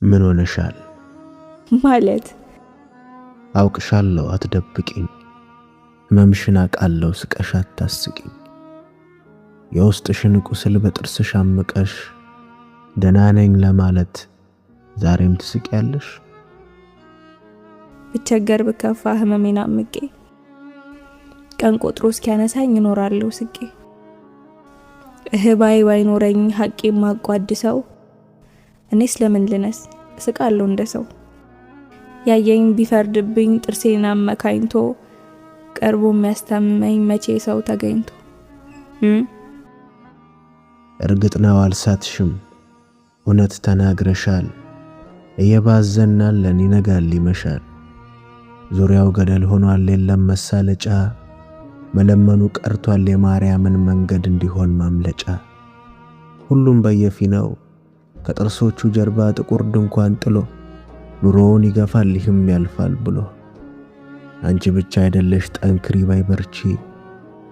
ምን ሆነሻል? ማለት አውቅሻለሁ አትደብቂኝ። ህመምሽን አውቃለሁ ስቀሽ አታስቂኝ። የውስጥሽን ቁስል በጥርስሽ አምቀሽ ደህና ነኝ ለማለት ዛሬም ትስቂያለሽ። ብቸገር ብከፋ ህመሜን አምቄ ቀን ቆጥሮ እስኪያነሳኝ እኖራለሁ ስቄ። እህባይ ባይኖረኝ ሐቄ ማቋድሰው እኔስ ለምን ልነስ እስቃለሁ እንደሰው። ያየኝ ቢፈርድብኝ ጥርሴን አመካኝቶ ቀርቦ የሚያስታምመኝ መቼ ሰው ተገኝቶ። እርግጥ ነው አልሳትሽም፣ እውነት ተናግረሻል። እየባዘናለን ይነጋል ይመሻል። ዙሪያው ገደል ሆኗል የለም መሳለጫ። መለመኑ ቀርቷል የማርያምን መንገድ እንዲሆን ማምለጫ። ሁሉም በየፊናው ከጥርሶቹ ጀርባ ጥቁር ድንኳን ጥሎ ኑሮውን ይገፋል ይህም ያልፋል ብሎ። አንቺ ብቻ አይደለሽ ጠንክሪ ባይ በርቺ።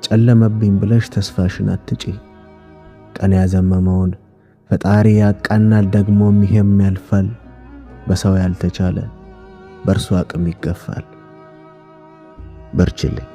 ጨለመብኝ ብለሽ ተስፋሽን አትጪ። ቀን ያዘመመውን ፈጣሪ ያቃናል ደግሞም ይሄም ያልፋል። በሰው ያልተቻለ በእርሱ አቅም ይገፋል። በርቺልኝ።